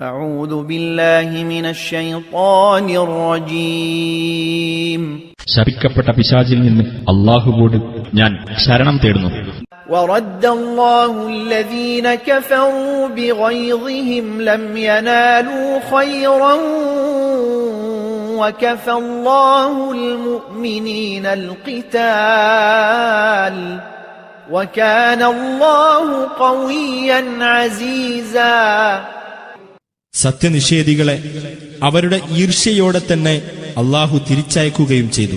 أعوذ بالله من الشيطان الرجيم. ശപിക്കപ്പെട്ട പിശാചിൽ നിന്ന് അല്ലാഹുവോട് ഞാൻ ശരണം തേടുന്നു. ورد الله الذين كفروا بغيظهم لم ينالوا خيرا وكفى الله المؤمنين القتال وكان الله قويا عزيزا. സത്യനിഷേധികളെ അവരുടെ ഈർഷ്യയോടെ തന്നെ അല്ലാഹു തിരിച്ചയക്കുകയും ചെയ്തു.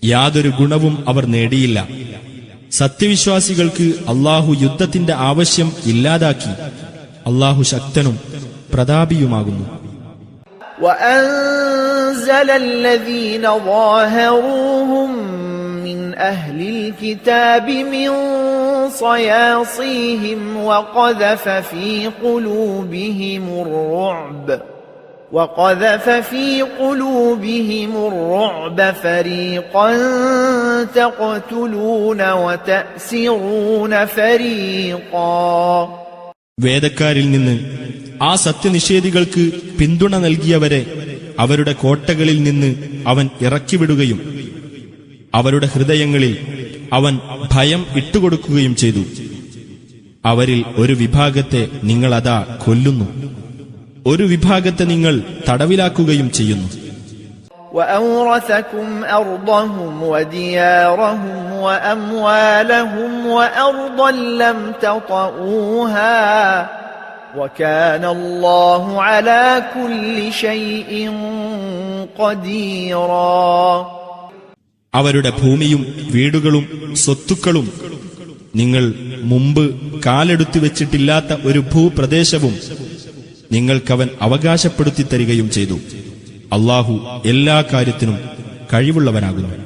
യാതൊരു ഗുണവും അവർ നേടിയില്ല. സത്യവിശ്വാസികൾക്ക് അല്ലാഹു യുദ്ധത്തിന്റെ ആവശ്യം ഇല്ലാതാക്കി. അല്ലാഹു ശക്തനും പ്രതാപിയുമാകുന്നു. وأنزل الذين ظاهروهم من أهل الكتاب من صياصيهم وقذف في قلوبهم الرعب فريقا تقتلون وتأسرون فريقا. വേദക്കാരിൽ നിന്ന് ആ സത്യനിഷേധികൾക്ക് പിന്തുണ നൽകിയവരെ അവരുടെ കോട്ടകളിൽ നിന്ന് അവൻ ഇറക്കിവിടുകയും അവരുടെ ഹൃദയങ്ങളിൽ അവൻ ഭയം ഇട്ടുകൊടുക്കുകയും ചെയ്തു. അവരിൽ ഒരു വിഭാഗത്തെ നിങ്ങളതാ കൊല്ലുന്നു, ഒരു വിഭാഗത്തെ നിങ്ങൾ തടവിലാക്കുകയും ചെയ്യുന്നു. وأورثكم أرضهم وديارهم وأموالهم وأرضا لم تطئوها وكان الله على كل شيء قديرا. അവരുടെ ഭൂമിയും വീടുകളും സ്വത്തുക്കളും നിങ്ങൾ മുമ്പ് കാലെടുത്തു വെച്ചിട്ടില്ലാത്ത ഒരു ഭൂപ്രദേശവും നിങ്ങൾക്കവൻ അവകാശപ്പെടുത്തി തരികയും ചെയ്തു. അല്ലാഹു എല്ലാ കാര്യത്തിനും കഴിവുള്ളവനാകുന്നു.